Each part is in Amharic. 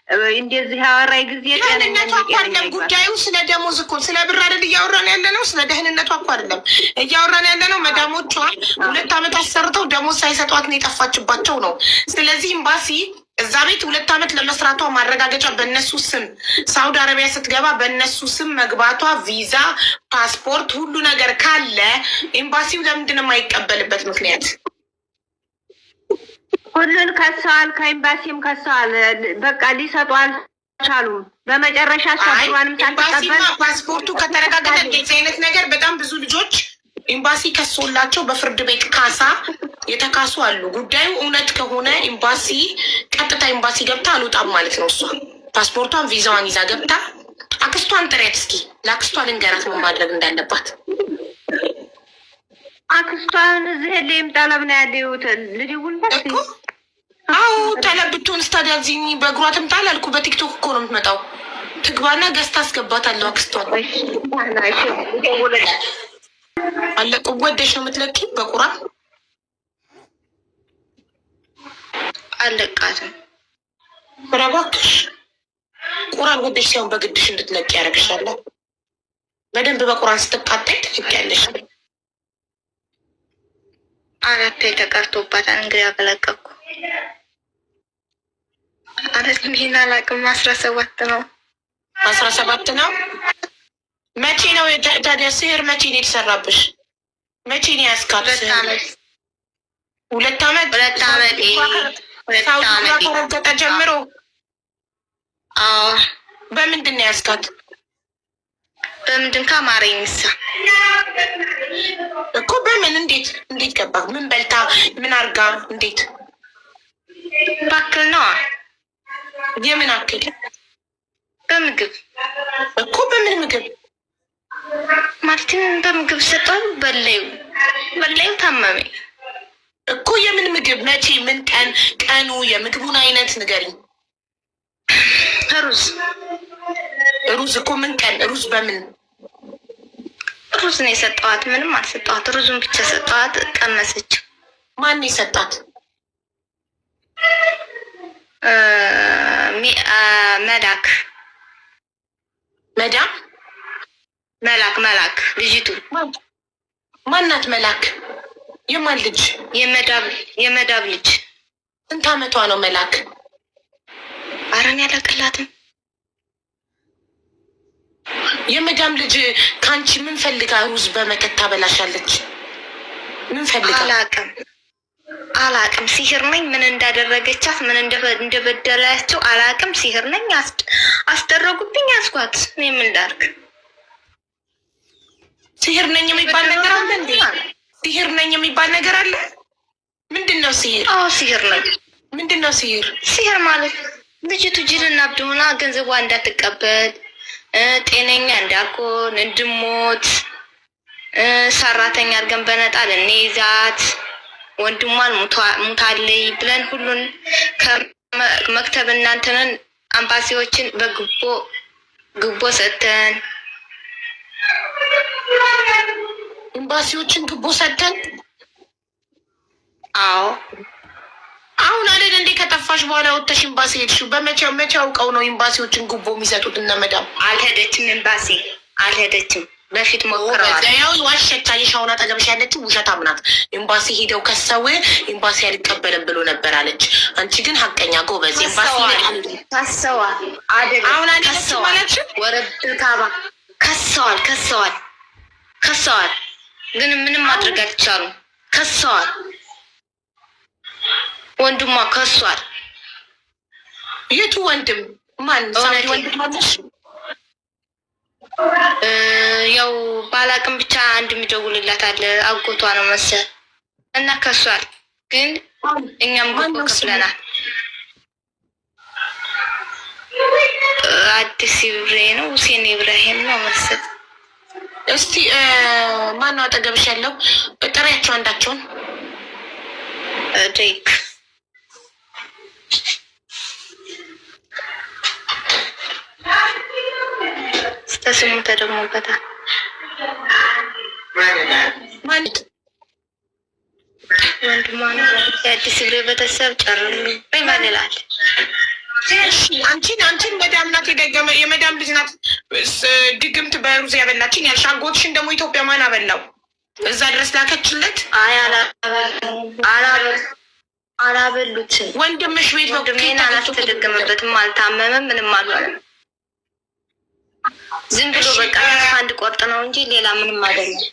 እንደዚህ ያወራይ ጊዜ ደህንነቷ እኮ አይደለም ጉዳዩ። ስለ ደሞዝ እኮ ስለ ብር አይደል እያወራን ያለ ነው። ስለ ደህንነቷ እኮ አይደለም እያወራን ያለ ነው። መዳሞቿ 2 ዓመት አሰርተው ደሞዝ ሳይሰጧት ነው የጠፋችባቸው ነው። ስለዚህ ኤምባሲ እዛ ቤት 2 ዓመት ለመስራቷ ማረጋገጫ በእነሱ ስም ሳውዲ አረቢያ ስትገባ በእነሱ ስም መግባቷ፣ ቪዛ፣ ፓስፖርት፣ ሁሉ ነገር ካለ ኤምባሲው ለምንድን ነው የማይቀበልበት ምክንያት? ሁሉን ከሰዋል፣ ከኤምባሲም ከሰዋል። በቃ ሊሰጡ አልቻሉም። በመጨረሻ ሰጥቷንም ሳትቀበል ፓስፖርቱ ከተረጋገጠ እንደዚህ አይነት ነገር በጣም ብዙ ልጆች ኤምባሲ ከሶላቸው በፍርድ ቤት ካሳ የተካሱ አሉ። ጉዳዩ እውነት ከሆነ ኤምባሲ ቀጥታ ኤምባሲ ገብታ አልወጣም ማለት ነው። እሷ ፓስፖርቷን ቪዛዋን ይዛ ገብታ አክስቷን ጥሪያት እስኪ ለአክስቷ ልንገራት ምን ማድረግ እንዳለባት። አክስቷን እዚህ ላይም ጠለብ ነው ያለው ልጅውልበት እኮ አዎ ተለብቱን ስታዲያ እዚህ በእግሯ ትምጣ አላልኩ። በቲክቶክ እኮ ነው የምትመጣው። ትግባና ገዝታ አስገባታለሁ አክስቷን። አለቁ ወደሽ ነው የምትለቂ በቁራን አለቃትም ረባክሽ ቁራን ወደሽ ሲሆን በግድሽ እንድትለቂ ያደርግሻለሁ። በደንብ በቁራን ስትቃጣይ ትለቂያለሽ። 4 ተቀርቶባታል። እንግዲህ አበለቀኩ አረት ምን አላውቅም። 17 ነው 17 ነው። መቼ ነው ታዲያ ሲህር መቼ ነው የተሰራብሽ? መቼ ነው ያስካት? 2 ዓመት ከረገጠ ጀምሮ። አዎ በምንድን ነው ያስካት? በምንድን ከአማረኝ ምሳ እኮ በምን እንዴት ገባ? ምን በልታ ምን አርጋ እንዴት? ባክል ነው የምን አክል? በምግብ እኮ በምን ምግብ ማለትም በምግብ ሰጠው። በላዩ ታመመ እኮ የምን ምግብ? መቼ? ምን ቀን? ቀኑ? የምግቡን አይነት ንገሪኝ። ሩዝ እኮ ምን ቀን? ሩዝ በምን? ሩዝ ነው የሰጠዋት። ምንም አልሰጠዋት። ሩዙን ብቻ ሰጠዋት። ቀመሰች። ማን የሰጣት? መላክ መዳም መላክ ልጅቱ ማናት? መላክ የማን ልጅ? የመዳብ ልጅ። ስንት ዓመቷ ነው መላክ? አረን ያለቀላትም የመዳም ልጅ ካንቺ ምን ፈልጋ ሩዝ በመከታ ታበላሻለች? ምን ፈልጋ? አላቅም። ሲህር ነኝ። ምን እንዳደረገቻት ምን እንደበደላቸው አላቅም። ሲህር ነኝ። አስደረጉብኝ። ያስኳት። ምን ላድርግ? ሲህር ነኝ የሚባል ነገር አለ እንዴ? ሲህር ነኝ የሚባል ነገር አለ? ምንድነው ሲህር? አዎ ሲህር ነኝ። ምንድነው ሲህር? ሲህር ማለት ልጅቱ ጅልና ብድሆና ገንዘቧ እንዳትቀበል፣ ጤነኛ እንዳኮን፣ እንድሞት፣ ሰራተኛ አድርገን በነጣል እንይዛት፣ ወንድሟን ሙታለይ ብለን ሁሉን ከመክተብ እናንተንን አምባሲዎችን በግቦ ሰተን ኤምባሲዎችን ግቦ ሰተን። አዎ አሁን አይደል እንዴ ከጠፋሽ በኋላ ወጥተሽ ኤምባሲ ሄድሽው? መቼ አውቀው ነው ኤምባሲዎችን ግቦ የሚሰጡት? እነ መዳም አልሄደችም። ኤምባሲ አልሄደችም። በፊት ሞክረዋል። ያው ዋሸታ የሻውን አጠገብሽ ያለችው ውሸታም ናት። ኤምባሲ ሄደው ከሰው ኤምባሲ አልቀበልም ብሎ ነበር አለች። አንቺ ግን ሀቀኛ ጎበዝ። ኤምባሲ ከሰዋል አይደል? አሁን አለች ማለት ወረድካባ ከሰዋል። ግን ምንም ማድረግ አልቻሉም። ከሰዋል። ወንድሟ ከሷል። የቱ ወንድም? ማን? ሳውዲ ወንድም አለሽ? ያው ባላቅም ብቻ አንድ የሚደውልላት አለ። አጎቷ ነው መሰል እና ከሷል። ግን እኛም ግቦ ከፍለናል። አዲስ ብሬ ነው ሁሴን ኢብራሂም ነው መሰል። እስቲ ማነው አጠገብሽ ያለው? ጥሪያቸው አንዳቸውን። ዴክ ስተስሙ ተደግሞበታል። ማለት ወንድሟ ነው የአዲስ ብሬ ቤተሰብ ጨርሉ ይባላል። አንቺን መዳም ናት የደገመ የመዳም ልጅ ናት ድግምት በሩዝ ያበላችን ያልሽ። አጎትሽን ደግሞ ኢትዮጵያ ማን አበላው? እዛ ድረስ ላከችለት። አላበሉትም። ወንድምሽ ቤት ነው ወንድሜን አላስተደገመበትም። አልታመመም፣ ምንም አልሆነም። ዝም ብሎ በቃ አንድ ቆርጥ ነው እንጂ ሌላ ምንም አይደለም።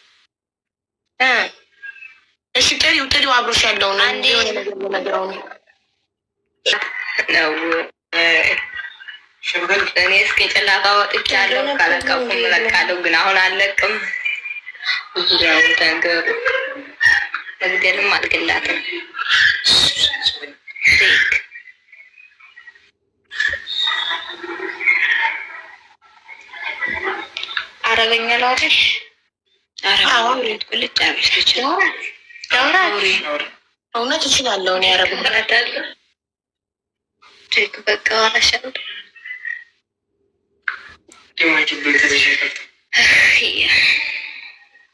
እሺ ጥሪው አብሮሽ ያለው ነው እንዴ? ነው እኔ እስከ ጭላታ ወጥቻለሁ። ካለቀኩም እለቃለሁ፣ ግን አሁን አልለቅም። ዙሪያውን ተንገሩ መግደልም አልገላትም። አረበኛ ላውራሽ? ቁልጭ አብሽ ትችላለህ? እውነት እችላለሁ እኔ አረብኛ በቃ ዋራሻለሁ።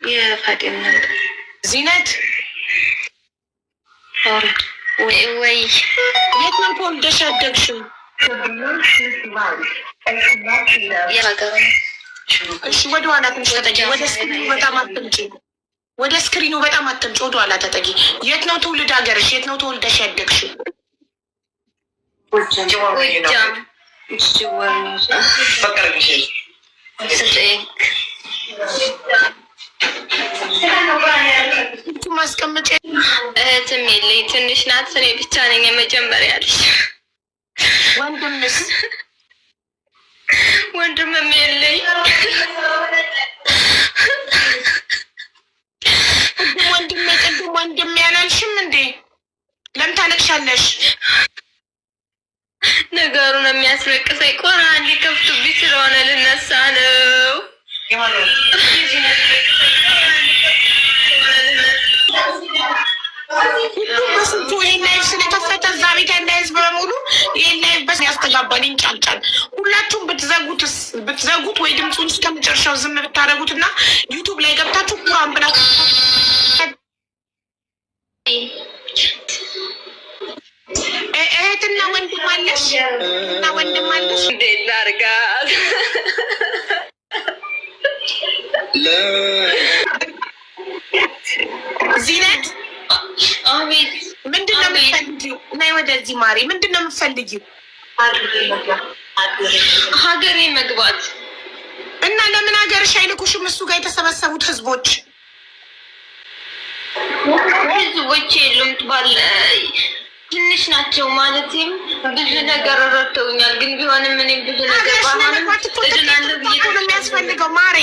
የፋጤም ነበር ዚነት ወይ የት ነው ተወልደሽ ያደግሽው? እሺ ወደ ኋላ ትንሽ ተጠጊ። ወደ ስክሪኑ በጣም አትምጪ። ወደ ስክሪኑ በጣም አትምጪ። ወደ ኋላ ተጠጊ። የት ነው ትውልድ ሀገርሽ? የት ነው ተወልደሽ ያደግሽው? ማስቀመጫ እህትም የለኝ፣ ትንሽ ናት። እኔ ብቻ ነኝ የመጀመሪያ ልጅ። ወንድምስ? ወንድምም የለኝ። ቅድም ወንድም ያላልሽም እንዴ? ለምን ታለቅሻለሽ? ነገሩ ነው የሚያስለቅሰኝ። ቆራ እንዲከፍቱብኝ ስለሆነ ልነሳ ነው። በስንቱ ይሄን ላይፍ ስለከፈተ እዛ ቤት ያለ ህዝብ በሙሉ ይሄን ላይፍ በስ ያስተጋባል፣ ይንጫጫል። ሁላችሁም ብትዘጉት ወይ ድምፁን እስከ መጨረሻው ዝም ብታደርጉት እና ዩቱብ ላይ ገብታችሁ ቁራን ብላችሁ እህትና ወንድም አለሽ? እና ወንድም አለሽ? እንዴት ላድርጋት? ዚነት አቤት። ምንድን ነው የምትፈልጊው? ናይ ወደዚህ ማሪ፣ ምንድን ነው የምትፈልጊው? ሀገሬ መግባት። እና ለምን ሀገርሽ አይልኩሽም? እሱ ጋር የተሰበሰቡት ህዝቦች የሉም ባለ ትንሽ ናቸው። ማለትም ብዙ ነገር ረድተውኛል። ግን ቢሆንም እኔም ብዙ ነገር ነው የሚያስፈልገው። ማሬ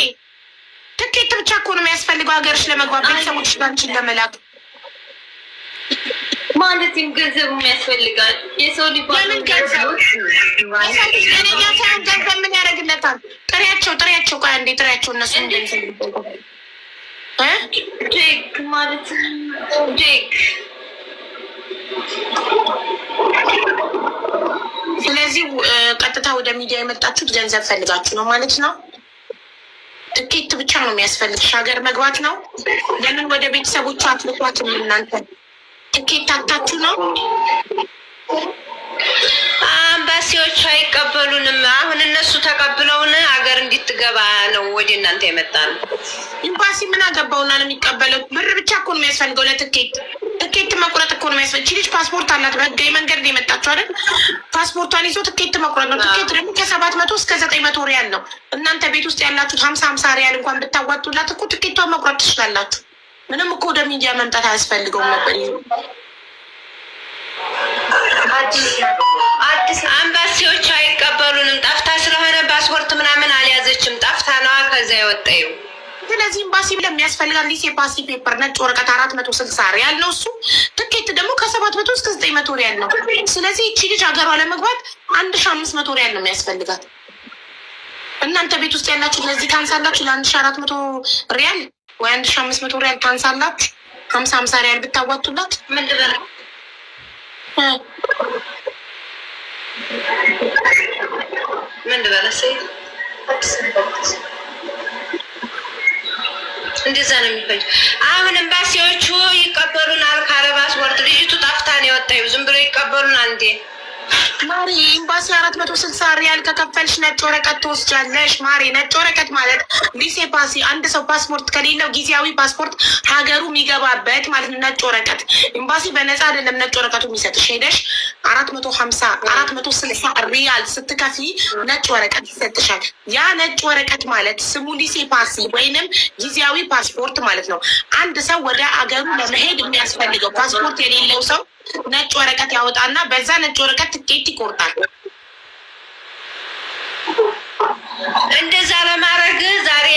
ትኬት ብቻ እኮ ነው የሚያስፈልገው ሀገርሽ ለመግባት፣ ቤተሰቦች ጋንችን ለመላክ። ማለትም ገንዘብ ያስፈልጋል። የሰው ልጅ ለምን ገንዘብ ገንዘብ ምን ያደርግለታል? ጥሪያቸው ቆይ አንዴ ጥሪያቸው። እነሱ ጄክ ማለት ጄክ። ስለዚህ ቀጥታ ወደ ሚዲያ የመጣችሁት ገንዘብ ፈልጋችሁ ነው ማለት ነው። ትኬት ብቻ ነው የሚያስፈልግሽ፣ ሀገር መግባት ነው። ለምን ወደ ቤተሰቦቿ አትልኳትም? እናንተ ትኬት አታችሁ ነው። አምባሲዎቹ አይቀበሉንም። አሁን እነሱ ተቀብለውን ሀገር እንድትገባ ነው ወደ እናንተ የመጣን። ኤምባሲ ምን አገባውና ነው የሚቀበለው? ብር ብቻ እኮ ነው የሚያስፈልገው ለትኬት። ትኬት መቁረጥ እኮ ነው የሚያስፈልግ። ልጅ ፓስፖርት አላት፣ በህጋዊ መንገድ ነው የመጣችው አይደል? ፓስፖርቷን ይዞ ትኬት መቁረጥ ነው። ትኬት ደግሞ ከ700 እስከ 900 ሪያል ነው። እናንተ ቤት ውስጥ ያላችሁት 50 ሪያል እንኳን ብታዋጡላት እኮ ትኬቷን መቁረጥ ትችላላችሁ። ምንም እኮ ወደ ሚዲያ መምጣት አያስፈልገውም ነበር። አዲስ አምባሲዎች አይቀበሉንም። ጠፍታ ስለሆነ ፓስፖርት ምናምን አልያዘችም። ጠፍታ ነዋ ከዛ የወጣዩ። ስለዚህ ኤምባሲ ለሚያስፈልጋል ሊሴ ፓሲ ፔፐር ነጭ ወረቀት 460 ሪያል ነው እሱ። ትኬት ደግሞ ከ700 እስከ 900 ሪያል ነው። ስለዚህ እቺ ልጅ ሀገሯ ለመግባት 1500 ሪያል ነው የሚያስፈልጋት። እናንተ ቤት ውስጥ ያላችሁ ለዚህ ታንሳላችሁ። ለ1400 ሪያል ወይ 1500 ሪያል ታንሳላችሁ። 50 ሪያል ብታዋጡላት ምንድነው? እንደዛ ነው የሚፈጅ። አሁን ኤምባሲዎቹ ይቀበሉናል ካለ ፓስፖርት። ልጅቱ ጠፍታ ነው የወጣዩ። ዝም ብሎ ይቀበሉናል እንዴ? ማሪ ኤምባሲ 460 ሪያል ከከፈልሽ ነጭ ወረቀት ትወስጃለሽ። ማሪ ነጭ ወረቀት ማለት ሊሴ ፓሲ፣ አንድ ሰው ፓስፖርት ከሌለው ጊዜያዊ ፓስፖርት ሀገሩ የሚገባበት ማለት ነው። ነጭ ወረቀት ኤምባሲ በነፃ አይደለም ነጭ ወረቀቱ የሚሰጥሽ። ሄደሽ 460 ሪያል ስትከፊ ነጭ ወረቀት ይሰጥሻል። ያ ነጭ ወረቀት ማለት ስሙ ሊሴ ፓሲ ወይንም ጊዜያዊ ፓስፖርት ማለት ነው። አንድ ሰው ወደ አገሩ ለመሄድ የሚያስፈልገው ፓስፖርት የሌለው ሰው ነጭ ወረቀት ያወጣና በዛ ነጭ ወረቀት ትኬት ይቆርጣል። እንደዛ ለማድረግ ዛሬ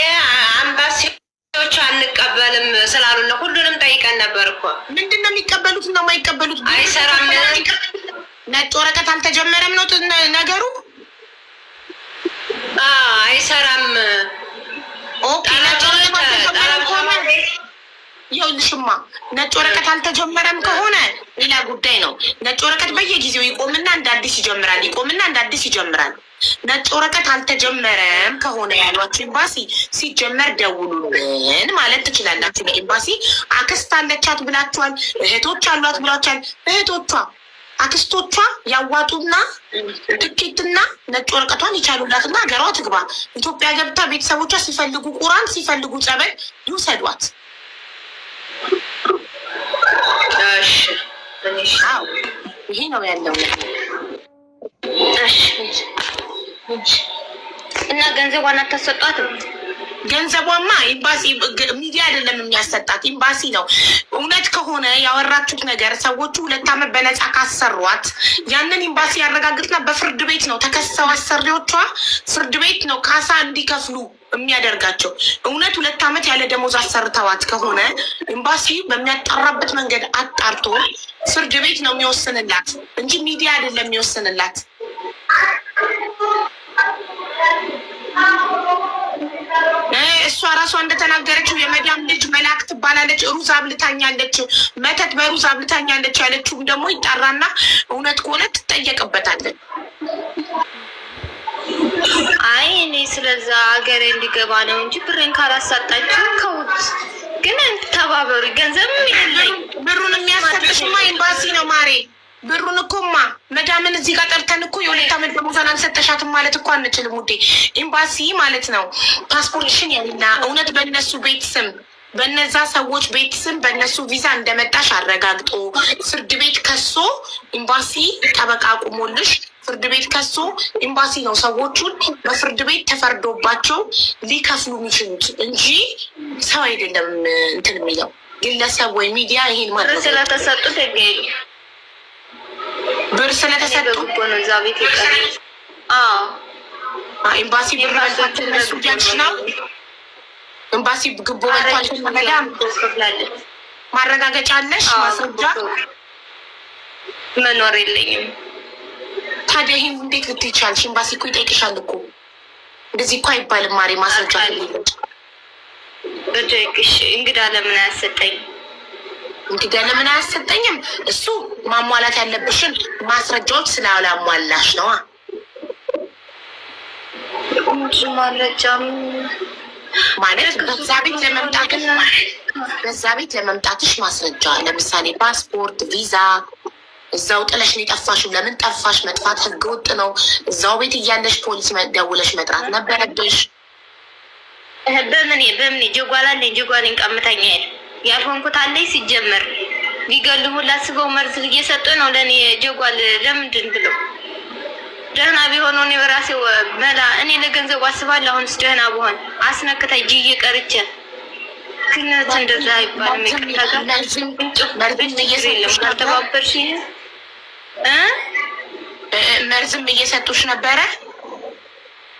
አምባሲዎች አንቀበልም ስላሉ ነው። ሁሉንም ጠይቀን ነበር እኮ። ምንድን ነው የሚቀበሉት እና የማይቀበሉት? አይሰራም። ነጭ ወረቀት አልተጀመረም ነው ነገሩ። አይሰራም። ኦኬ ይኸውልሽማ ነጭ ወረቀት አልተጀመረም ከሆነ ሌላ ጉዳይ ነው። ነጭ ወረቀት በየጊዜው ይቆምና እንደ አዲስ ይጀምራል፣ ይቆምና እንደ አዲስ ይጀምራል። ነጭ ወረቀት አልተጀመረም ከሆነ ያሏችሁ ኤምባሲ ሲጀመር ደውሉልን ማለት ትችላላችሁ። ለኤምባሲ አክስት አለቻት ብላችኋል፣ እህቶች አሏት ብላችኋል። እህቶቿ አክስቶቿ ያዋጡና ትኬትና ነጭ ወረቀቷን ይቻሉላትና ሀገሯ ትግባ። ኢትዮጵያ ገብታ ቤተሰቦቿ ሲፈልጉ ቁራን ሲፈልጉ ጸበል ይውሰዷት። ይሄ ነው ያለው እና ገንዘቧን አታሰጧትም? ገንዘቧማ ኤምባሲ ሚዲያ አይደለም የሚያሰጣት ኤምባሲ ነው። እውነት ከሆነ ያወራችሁት ነገር ሰዎቹ 2 ዓመት በነፃ ካሰሯት ያንን ኤምባሲ ያረጋግጥና በፍርድ ቤት ነው ተከሰው አሰሪዎቿ ፍርድ ቤት ነው ካሳ እንዲከፍሉ የሚያደርጋቸው። እውነት 2 ዓመት ያለ ደሞዝ አሰርተዋት ከሆነ ኤምባሲ በሚያጣራበት መንገድ አጣርቶ ፍርድ ቤት ነው የሚወስንላት እንጂ ሚዲያ አይደለም የሚወስንላት። እሷ ራሷ እንደተናገረችው የመዳም ልጅ መላክ ትባላለች። ሩዝ አብልታኛለች፣ መተት በሩዝ አብልታኛለች ያለችውም ደግሞ ይጣራና እውነት ከሆነ ትጠየቅበታለን። አይ እኔ ስለዛ ሀገሬ እንዲገባ ነው እንጂ ብሬን ካላሳጣችሁ ከውት ግን ተባበሩ። ገንዘብ የለኝ። ብሩን የሚያሰጥሽማ ኤምባሲ ነው ማሬ። ብሩን እኮማ መዳምን እዚህ ጋር ጠርተን እኮ የ2 ዓመት ደሞዟን አልሰጠሻትም ማለት እኮ አንችልም ውዴ። ኤምባሲ ማለት ነው ፓስፖርትሽን ያልና እውነት በእነሱ ቤት ስም በነዛ ሰዎች ቤት ስም በእነሱ ቪዛ እንደመጣሽ አረጋግጦ ፍርድ ቤት ከሶ ኤምባሲ ጠበቃ አቁሞልሽ ፍርድ ቤት ከሶ ኤምባሲ ነው ሰዎቹን በፍርድ ቤት ተፈርዶባቸው ሊከፍሉ የሚችሉት እንጂ ሰው አይደለም እንትን የሚለው ግለሰብ ወይ ሚዲያ። ይሄን ማለት ስለተሰጡት ይገኝ ብር ስለተሰጡ ነው እዛ ቤት ይቀር። ኤምባሲ ብር በልቷቸው እነሱ ጃንሽ ነው ኤምባሲ ግቦ በልቷቸው መዳም ማረጋገጫ አለሽ? ማስረጃ መኖር የለኝም። ታዲያ ይህን እንዴት ልትይቻልሽ? ኤምባሲ እኮ ይጠይቅሻል እኮ። እንደዚህ እኮ አይባልም ማሪ። ማስረጃ እሺ እንግዳ ለምን አያሰጠኝ? እንግዳ ለምን አያሰጠኝም? እሱ ማሟላት ያለብሽን ማስረጃዎች ስላላሟላሽ ነዋ። ማለጃም ማለት በዛ ቤት ለመምጣትሽ ማስረጃ፣ ለምሳሌ ፓስፖርት፣ ቪዛ። እዛው ጥለሽ ነው የጠፋሽው። ለምን ጠፋሽ? መጥፋት ህገወጥ ነው። እዛው ቤት እያለሽ ፖሊስ ደውለሽ መጥራት ነበረብሽ። በምን ጀጓላለኝ ጀጓሌን ቀምተኛ ሄድ ያልሆንኩት አለኝ። ሲጀመር ሊገሉ ሁላ ስበው መርዝ እየሰጡ ነው ለእኔ ጀጓል። ለምንድን ብለው ደህና ቢሆን እኔ በራሴው መላ እኔ ለገንዘቡ አስባለሁ። አሁንስ ደህና ብሆን አስነክታይ ጅዬ ቀርቼ ግነት እንደዛ ይባል ካልተባበርሽ መርዝም እየሰጡሽ ነበረ።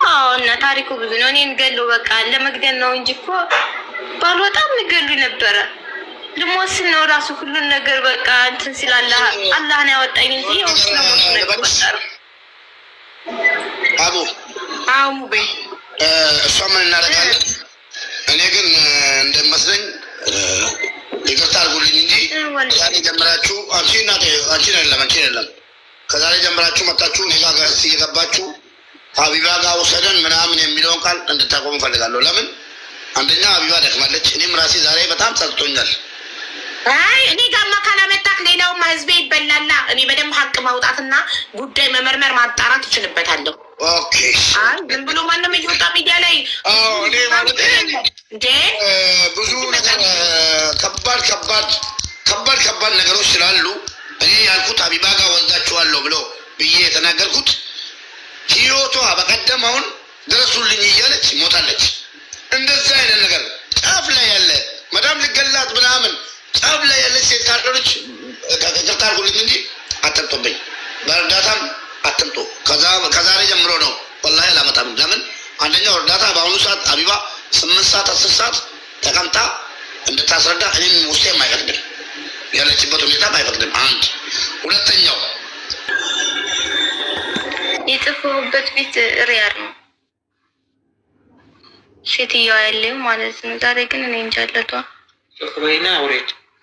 አዎ እና ታሪኩ ብዙ ነው። እኔን ገሉ በቃ ለመግደል ነው እንጂ እኮ ባልወጣም ይገሉ ነበረ። ልሞስል ነው ራሱ ሁሉን ነገር በቃ እንትን ሲላላ አላህ ነው ያወጣኝ እንጂ ወስ ነው ነገር ወጣረ አቡ አሙቤ እሷ ምን እናደርጋለን? እኔ ግን እንደመስለኝ ይቅርታ አድርጉልኝ እንጂ ዛሬ ጀምራችሁ አንቺን የለም ከዛሬ ጀምራችሁ መጣችሁ እኔ ጋር እየገባችሁ ሀቢባ ጋር ወሰደን ምናምን የሚለውን ቃል እንድታቆሙ እፈልጋለሁ። ለምን አንደኛ ሀቢባ ደክማለች። እኔም ራሴ ዛሬ በጣም ጸጥቶኛል። አይ እኔ ጋማ ካላመጣክ ሌላውማ ህዝቤ ይበላላ። እኔ በደንብ ሀቅ ማውጣትና ጉዳይ መመርመር ማጣራት እችልበታለሁ። ኦኬ አይ ግን ብሎ ማንም እየወጣ ሚዲያ ላይ እኔ ማለት እንዴ ብዙ ነገር ከባድ ነገሮች ስላሉ እኔ ያልኩት ሀቢባ ጋር ወስዳችኋለሁ ብሎ ብዬ የተናገርኩት ህይወቷ በቀደም አሁን ድረሱልኝ እያለች ሞታለች። እንደዛ አይነት ነገር ጫፍ ላይ ያለ መዳም ልገላት ምናምን ጫፍ ላይ ያለች ሴት ካደረች ይቅርታ አድርጉልኝ እንጂ አትምጡብኝ፣ በእርዳታም አትምጡ። ከዛሬ ጀምሮ ነው ወላሂ አላመጣም። ለምን አንደኛው እርዳታ በአሁኑ ሰዓት ሀቢባ 8 ሰዓት 10 ሰዓት ተቀምጣ እንድታስረዳ እኔም ውስጤም አይፈቅድም፣ ያለችበት ሁኔታ አይፈቅድም። አንድ ሁለተኛው የጥፉበት ቤት ሪያር ነው ሴትዮዋ ያለው ማለት ነው። ዛሬ ግን እኔ እንጃለቷ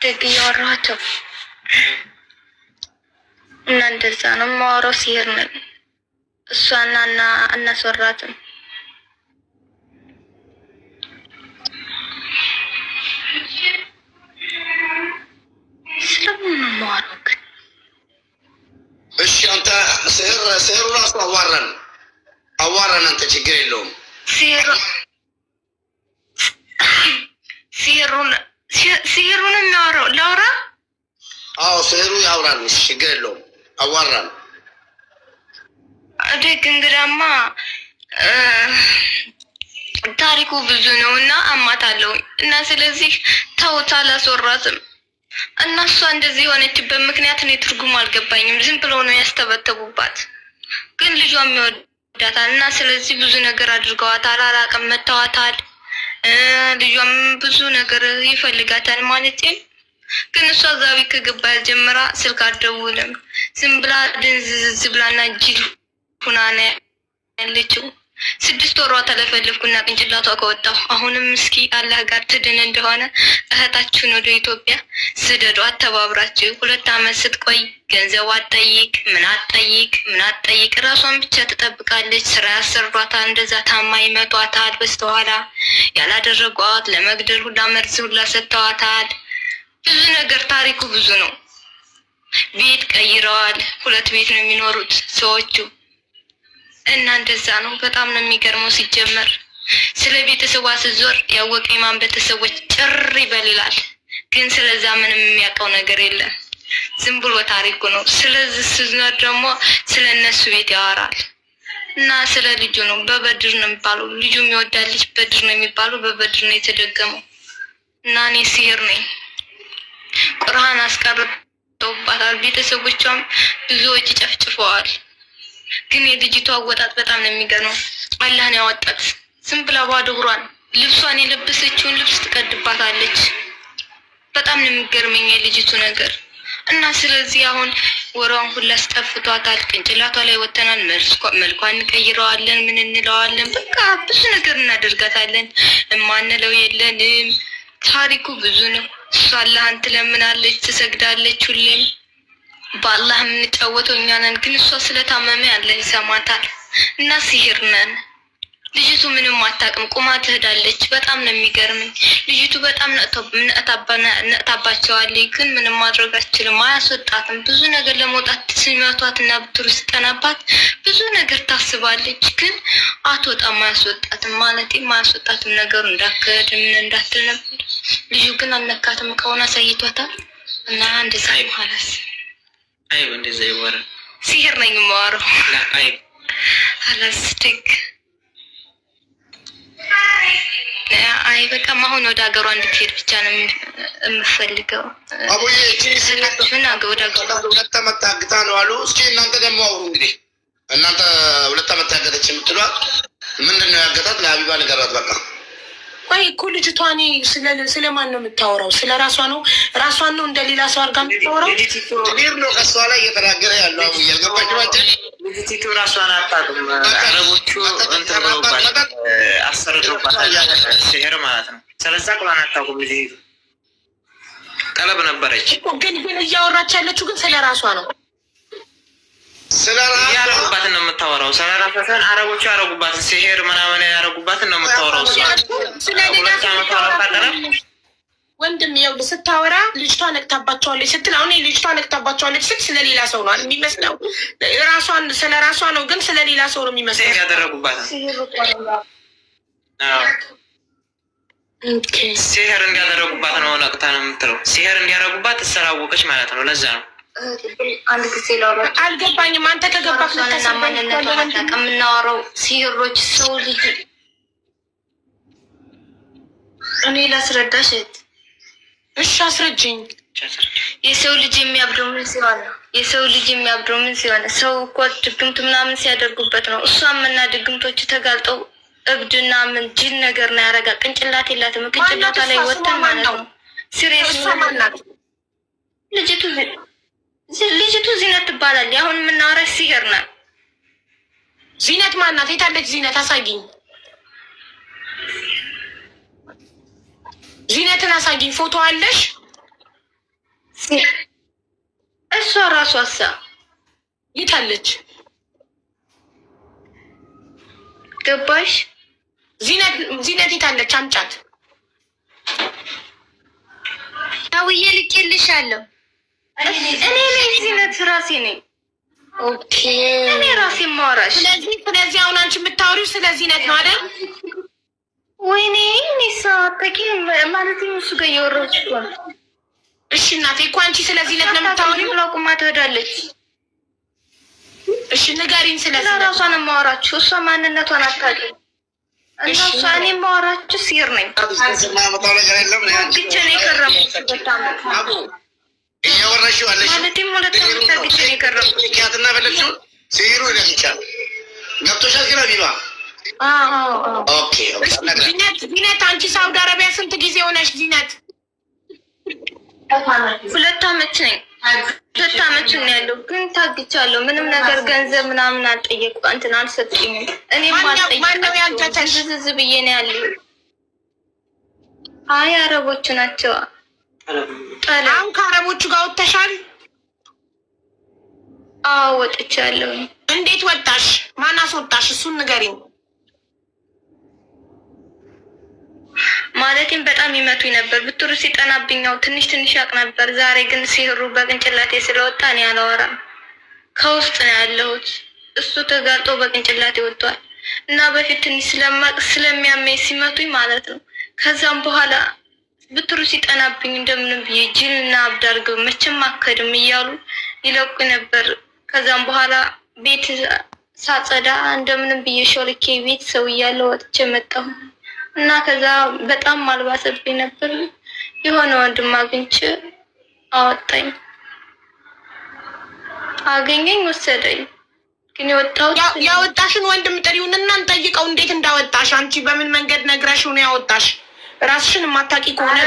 ደግ እያወራኋቸው እና እንደዛ ነው የማወራው። ሲሄድ ነው እሷና እናስወራትም ስለምን ነው የማወራው ግን እሺ አንተ ስህሩ ራሱ አዋራን አንተ ችግር የለውም። ሲሄሩን የሚያወራው ላውራ? አዎ ስህሩ ያውራል፣ ችግር የለውም አዋራን። ደግ እንግዳማ ታሪኩ ብዙ ነው እና አማታለሁ እና ስለዚህ ተውት አላስወራትም። እና እሷ እንደዚህ የሆነችበት ምክንያት እኔ ትርጉም አልገባኝም። ዝም ብለው ነው ያስተበተቡባት። ግን ልጇም ይወዳታል እና ስለዚህ ብዙ ነገር አድርገዋታል። አላቅም መተዋታል። ልጇም ብዙ ነገር ይፈልጋታል ማለት ግን እሷ ዛቢ ከገባ ጀምራ ስልክ አትደውልም። ዝም ብላ ድንዝዝ ብላና ጅል ሁና ነው ያለችው። 6 ወሯ ተለፈልፍኩና ቅንጭላቷ ከወጣሁ አሁንም እስኪ አላህ ጋር ትድን እንደሆነ እህታችሁን ወደ ኢትዮጵያ ስደዱ አተባብራችሁ 2 አመት ስትቆይ ገንዘብ አትጠይቅ ምን አትጠይቅ ራሷን ብቻ ትጠብቃለች። ስራ ያሰሯታል። እንደዛ ታማ ይመቷታል። በስተኋላ ያላደረጓት ለመግደል ሁላ መርዝ ሁላ ሰጥተዋታል። ብዙ ነገር ታሪኩ ብዙ ነው። ቤት ቀይረዋል። 2 ቤት ነው የሚኖሩት ሰዎቹ እና እንደዛ ነው። በጣም ነው የሚገርመው። ሲጀመር ስለ ቤተሰቧ ስትዞር ያወቀ የማን ቤተሰቦች ጭር ይበልላል። ግን ስለዛ ምንም የሚያውቀው ነገር የለም። ዝም ብሎ ታሪኩ ነው። ስለዚህ ስትዞር ደግሞ ስለ እነሱ ቤት ያወራል እና ስለ ልጁ ነው። በበድር ነው የሚባለው። ልጁ የሚወዳል ልጅ በድር ነው የሚባለው። በበድር ነው የተደገመው እና እኔ ሲሄር ነኝ። ቁርአን አስቀርተውባታል። ቤተሰቦቿም ብዙዎች ጨፍጭፈዋል። ግን የልጅቷ አወጣጥ በጣም ነው የሚገርመው። አላህ ነው ያወጣት። ዝም ብላ ባዶ እግሯን ልብሷን የለበሰችውን ልብስ ትቀድባታለች። በጣም ነው የሚገርመኝ የልጅቱ ነገር እና ስለዚህ አሁን ወራውን ሁላ አስጠፍቷታል። ቅንጭላቷ ላይ ወተናል። መልኳን እንቀይረዋለን። ምን እንለዋለን? በቃ ብዙ ነገር እናደርጋታለን። እማንለው የለንም። ታሪኩ ብዙ ነው። እሷ አላህን ትለምናለች፣ ትሰግዳለች ሁሌም። በአላህ የምንጫወተው እኛ ነን። ግን እሷ ስለታመመ ያለ ይሰማታል እና ሲሄር ነን። ልጅቱ ምንም አታውቅም። ቁማ ትሄዳለች። በጣም ነው የሚገርመኝ። ልጅቱ በጣም ነቅታባቸዋለች። ግን ምንም ማድረግ አትችልም። አያስወጣትም። ብዙ ነገር ለመውጣት ሲመቷት እና ብትሩ ስጠናባት ብዙ ነገር ታስባለች። ግን አትወጣም። አያስወጣትም ማለት አያስወጣትም። ነገሩ እንዳከድ ምን እንዳትል ነበር። ልጁ ግን አልነካትም። እቃውን አሳይቷታል እና እንደዛ ይባላል። አይብ እንደዛ ይወራ ሲሄር ነኝ የማወራው አይብ አላስደግ አይ በቃ አሁን ወደ ሀገሯ እንድትሄድ ብቻ ነው የምፈልገው። አቡዬ እቺን ወደ ሀገሯ 2 አመት ታግታ ነው አሉ። እስኪ እናንተ ደግሞ አውሩ እንግዲህ። እናንተ 2 አመት ታገተች የምትሏት ምንድን ነው ያገታት? ለሀቢባ ንገራት በቃ። ቆይ እኮ ልጅቷ እኔ ስለማን ነው የምታወራው? ስለ ራሷ ነው? ራሷን ነው እንደሌላ ሰው አድርጋ የምታወራው? ዲር ነው ከሷ ላይ እየተናገረ ያለው አቡዬ። ያልገባችሁ አንተ ልጅቲቱ ራሷን አታውቅም። አረቦቹ እንትን ብለውባት አሰርተውባታል። ሲሄር ማለት ነው። ስለዛ ቁርአን አታውቅም። ልጅቲቱ ጠለብ ነበረች። ግን እያወራች ያለችው ግን ስለ ራሷ ነው። ያረጉባትን ነው የምታወራው። ስለ ራሷን አረቦቹ ያረጉባትን ሲሄር ምናምን ያረጉባትን ነው የምታወራው። እሷ ወንድም ይኸውልህ ስታወራ ልጅቷ ነቅታባቸዋለች ስትል አሁን ልጅቷ ነቅታባቸዋለች ስል ስለሌላ ሰው ነው የሚመስለው። ራሷን ስለ ራሷ ነው ግን ስለሌላ ሰው ነው የሚመስለው። ያደረጉባት ሲሄር እንዲያደረጉባት ነው ነቅታ ነው የምትለው። ሲሄር እንዲያደረጉባት ስላወቀች ማለት ነው። ለዛ ነው አንድ ጊዜ ላውራ አልገባኝም። አንተ ከገባህ የምናወራው ሲሄሮች ሰው ልጅ እኔ ላስረዳሽ። እሺ አስረጅኝ። የሰው ልጅ የሚያብደው ምን ሲሆን ነው? የሰው ልጅ የሚያብደው ምን ሲሆን ነው? ሰው እኮ ድግምት ምናምን ሲያደርጉበት ነው። እሷም እና ድግምቶች ተጋልጠው እብድና ምን ጅል ነገር ነው ያረጋ። ቅንጭላት የላትም። ቅንጭላቷ ላይ ወጣን ማለት ነው። ሲሪየስ ልጅቱ ዚነት ትባላለች። አሁን የምናወራሽ ሲሄር ናት። ዚነት ማናት? የታለች ዚነት? አሳጊኝ። ዚነትን አሳጊኝ። ፎቶ አለሽ? እሷ ራሷ አሳ የታለች? ገባሽ? ዚነት የታለች? አምጫት። አውዬ ልኬልሻለሁ። እኔ ነኝ ዚነት፣ ራሴ ነኝ። ኦኬ እኔ ራሴ ማወራሽ። ስለዚህ አሁን አንቺ የምታወሪው ስለ ዚነት ነው አይደል? ወይኔ ኒሳ ተቂ ማለት ነው። እሱ ጋር እያወራሁት እኮ ነው። እሺ እናቴ እኮ አንቺ ስለ ዚነት ነው የምታወሪው። ብላ ቁማ ትሄዳለች። እሺ ንገሪኝ። ስለዚህ ራሷ ነው የማወራችሁ። እሷ ማንነቷን አታውቅም። እና እሷ እኔ የማወራችሁ ሲር ነኝ። ግቼ ነው የከረምኩት። እያወራሽው አለሽ ማለትም ሁለት ግቼ ነው የከረምኩት። ምክንያትና በለችው ሲሩ ይለቻል። ገብቶሻል ግን አቢባ? ኦኬ ዚነት አንቺ ሳውዲ አረቢያ ስንት ጊዜ ሆነሽ ዚነት? 2 አመት ነኝ። 2 አመት ነው ያለው። ግን ታግቻለሁ። ምንም ነገር ገንዘብ ምናምን አልጠየቁ እንትን አልሰጡኝም። እኔ ማንጠየቅ ዝዝ ብዬ ነው ያለው። አይ አረቦቹ ናቸው። አሁን ከአረቦቹ ጋር ወጥተሻል? አዎ ወጥቻለሁ። እንዴት ወጣሽ? ማን አስወጣሽ? እሱን ንገሪኝ። ማለትም በጣም ይመቱኝ ነበር። ብትሩ ሲጠናብኛው ትንሽ ያቅ ነበር። ዛሬ ግን ሲሄሩ በቅንጭላቴ ስለወጣ እኔ አላወራም። ከውስጥ ነው ያለሁት። እሱ ተጋልጦ በቅንጭላቴ ወጥቷል እና በፊት ትንሽ ስለሚያመኝ ሲመቱኝ ማለት ነው። ከዛም በኋላ ብትሩ ሲጠናብኝ እንደምንም ብዬ ጅልና አብድ አድርገው መቼም አከድም እያሉ ይለቁ ነበር። ከዛም በኋላ ቤት ሳጸዳ እንደምንም ብዬ ሾልኬ ቤት ሰው እያለ ወጥቼ መጣሁ እና ከዛ በጣም ማልባሰብኝ ነበር። የሆነ ወንድም አግኝቼ አወጣኝ። አገኘኝ፣ ወሰደኝ። ግን ያወጣሽን ወንድም ጥሪውንና እንጠይቀው እንዴት እንዳወጣሽ። አንቺ በምን መንገድ ነግረሽው ነው ያወጣሽ? ራስሽን የማታውቂ ከሆነ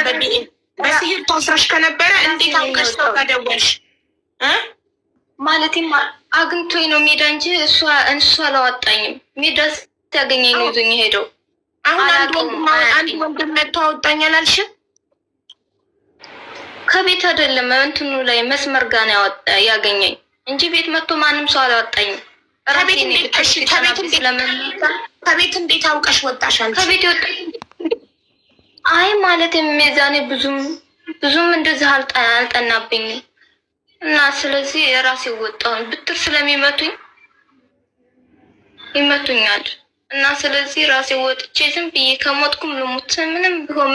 በሲሄር ታስረሽ ከነበረ እንዴት አውቀሽ ሰው ከደወልሽ? ማለትም አግኝቶኝ ነው ሜዳ እንጂ እሱ አላወጣኝም። ሜዳ ሲያገኘኝ ነው ይዞኝ ሄደው። አሁን አንድ ወንድም መጥቶ አወጣኝ አላልሽም? ከቤት አይደለም እንትኑ ላይ መስመር ጋር ነው ያገኘኝ እንጂ ቤት መጥቶ ማንም ሰው አላወጣኝም። ከቤት እንዴት አውቀሽ ወጣሽ አንቺ? ከቤት ወጣ። አይ ማለት የሚዛኔ ብዙም እንደዚህ አልጠናብኝም እና ስለዚህ የራሴ ወጣሁ። ብትር ስለሚመቱኝ ይመቱኛል እና ስለዚህ ራሴ ወጥቼ ዝም ብዬ ከሞትኩም ልሙት ምንም ቢሆን